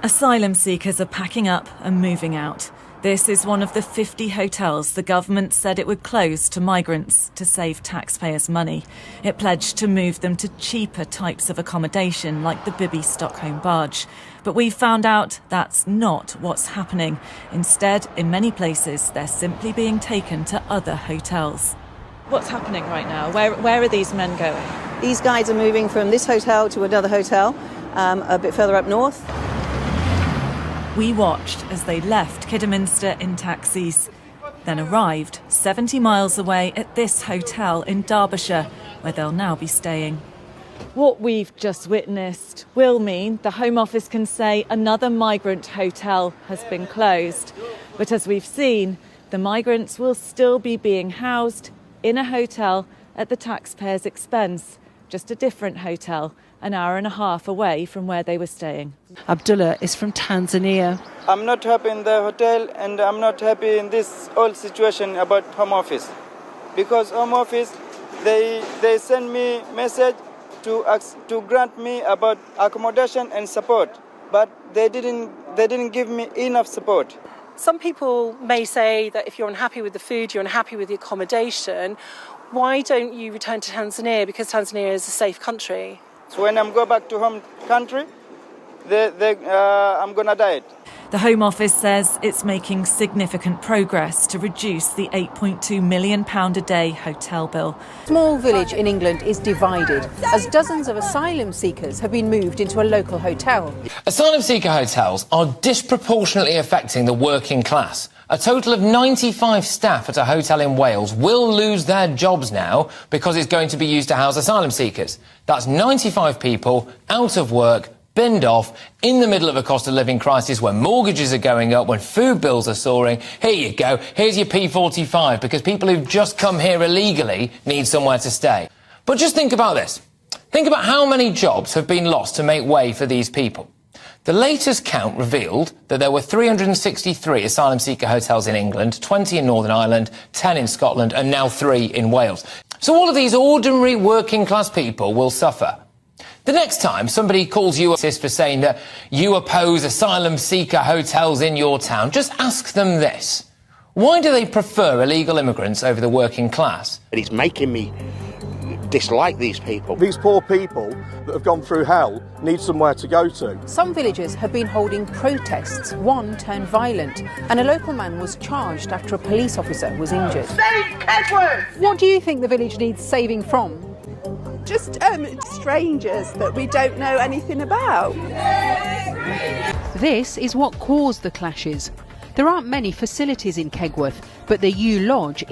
Asylum seekers are packing up and moving out. This is one of the 50 hotels the government said it would close to migrants to save taxpayers' money. It pledged to move them to cheaper types of accommodation like the Bibi Stockholm barge. But we've found out that's not what's happening. Instead, in many places, they're simply being taken to other hotels. What's happening right now? Where are these men going? These guys are moving from this hotel to another hotel a bit further up north. We watched as they left Kidderminster in taxis, then arrived 70 miles away at this hotel in Derbyshire, where they'll now be staying. What we've just witnessed will mean the Home Office can say another migrant hotel has been closed. But as we've seen, the migrants will still be being housed in a hotel at the taxpayers' expense, just a different hotel, an hour and a half away from where they were staying. Abdullah is from Tanzania. I'm not happy in the hotel and I'm not happy in this whole situation about Home Office. Because Home Office, they send me message to grant me about accommodation and support, but they didn't give me enough support. Some people may say that if you're unhappy with the food, you're unhappy with the accommodation, why don't you return to Tanzania? Because Tanzania is a safe country. So when I go back to home country, I'm going to die. The Home Office says it's making significant progress to reduce the £8.2 million a day hotel bill. A small village in England is divided as dozens of asylum seekers have been moved into a local hotel. Asylum seeker hotels are disproportionately affecting the working class. A total of 95 staff at a hotel in Wales will lose their jobs now because it's going to be used to house asylum seekers. That's 95 people out of work, binned off, in the middle of a cost of living crisis when mortgages are going up, when food bills are soaring. Here you go, here's your P45, because people who've just come here illegally need somewhere to stay. But just think about this. Think about how many jobs have been lost to make way for these people. The latest count revealed that there were 363 asylum seeker hotels in England, 20 in Northern Ireland, 10 in Scotland, and now 3 in Wales. So all of these ordinary working class people will suffer. The next time somebody calls you a racist for saying that you oppose asylum seeker hotels in your town, just ask them this. Why do they prefer illegal immigrants over the working class? It's making me dislike these people. These poor people that have gone through hell need somewhere to go to. Some villagers have been holding protests. One turned violent, and a local man was charged after a police officer was injured. Save Kedworth! What do you think the village needs saving from? Just strangers that we don't know anything about. This is what caused the clashes. There aren't many facilities in Kegworth, but the U Lodge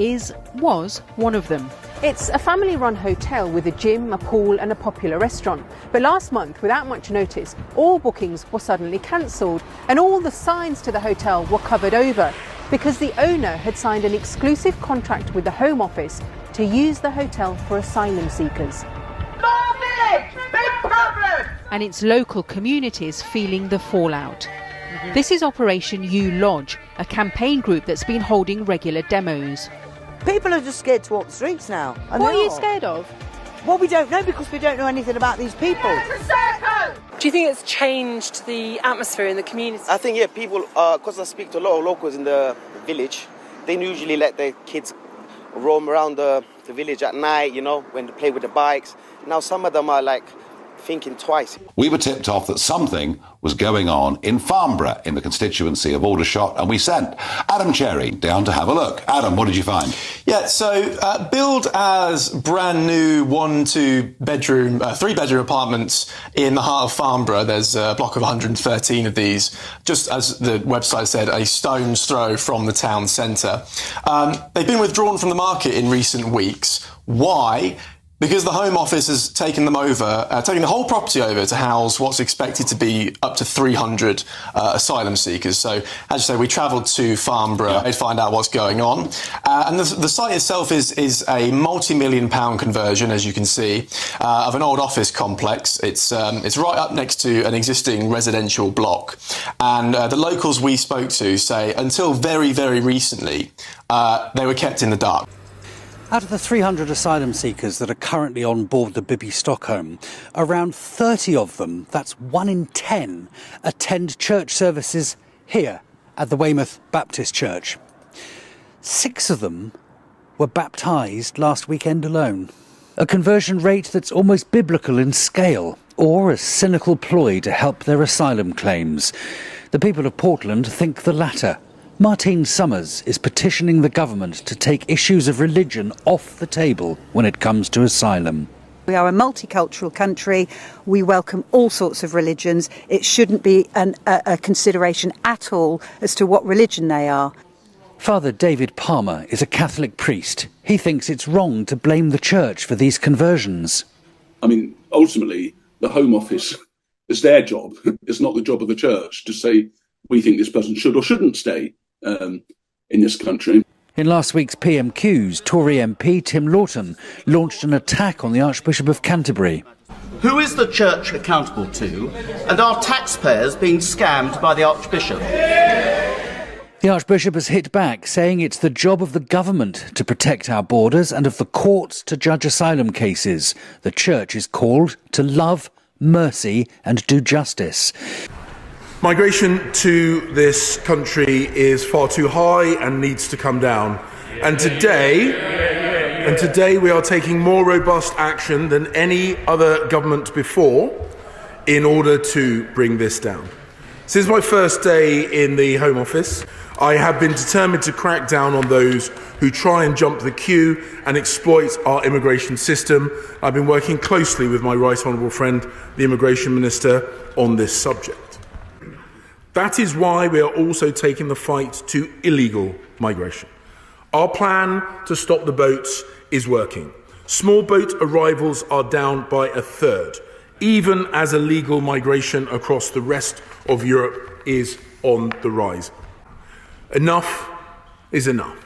was one of them. It's a family-run hotel with a gym, a pool and a popular restaurant. But last month, without much notice, all bookings were suddenly cancelled and all the signs to the hotel were covered over because the owner had signed an exclusive contract with the Home Office to use the hotel for asylum seekers. Small village, big problem! And its local communities feeling the fallout. This is Operation U Lodge, a campaign group that's been holding regular demos. People are just scared to walk the streets now. What are you scared of? Well, we don't know because we don't know anything about these people. Do you think it's changed the atmosphere in the community? I think, yeah, people, because I speak to a lot of locals in the village, they usually let their kids roam around the village at night, you know, when they play with the bikes. Now some of them are like thinking twice. We were tipped off that something was going on in Farnborough in the constituency of Aldershot, and we sent Adam Cherry down to have a look. Adam, what did you find? Yeah, so billed as brand new 1-2-bedroom, 3-bedroom apartments in the heart of Farnborough. There's a block of 113 of these, just as the website said, a stone's throw from the town centre. They've been withdrawn from the market in recent weeks. Why? Because the Home Office has taken them over, taking the whole property over to house what's expected to be up to 300 asylum seekers. So, as you say, we travelled to Farnborough to find out what's going on. And the site itself is a multi-million-pound conversion, as you can see, of an old office complex. It's right up next to an existing residential block. And the locals we spoke to say until very, very recently, they were kept in the dark. Out of the 300 asylum seekers that are currently on board the Bibi Stockholm, around 30 of them, that's 1 in 10, attend church services here at the Weymouth Baptist Church. 6 of them were baptised last weekend alone. A conversion rate that's almost biblical in scale, or a cynical ploy to help their asylum claims. The people of Portland think the latter. Martine Summers is petitioning the government to take issues of religion off the table when it comes to asylum. We are a multicultural country. We welcome all sorts of religions. It shouldn't be a consideration at all as to what religion they are. Father David Palmer is a Catholic priest. He thinks it's wrong to blame the church for these conversions. I mean, ultimately, the Home Office, it's their job. It's not the job of the church to say, we think this person should or shouldn't stay in this country. In last week's PMQs, Tory MP Tim Lawton launched an attack on the Archbishop of Canterbury. Who is the church accountable to, and are taxpayers being scammed by the Archbishop? The Archbishop has hit back, saying it's the job of the government to protect our borders and of the courts to judge asylum cases. The Church is called to love, mercy and do justice. Migration to this country is far too high and needs to come down. And today we are taking more robust action than any other government before in order to bring this down. Since my first day in the Home Office, I have been determined to crack down on those who try and jump the queue and exploit our immigration system. I've been working closely with my right honourable friend, the Immigration Minister, on this subject. That is why we are also taking the fight to illegal migration. Our plan to stop the boats is working. Small boat arrivals are down by a third, even as illegal migration across the rest of Europe is on the rise. Enough is enough.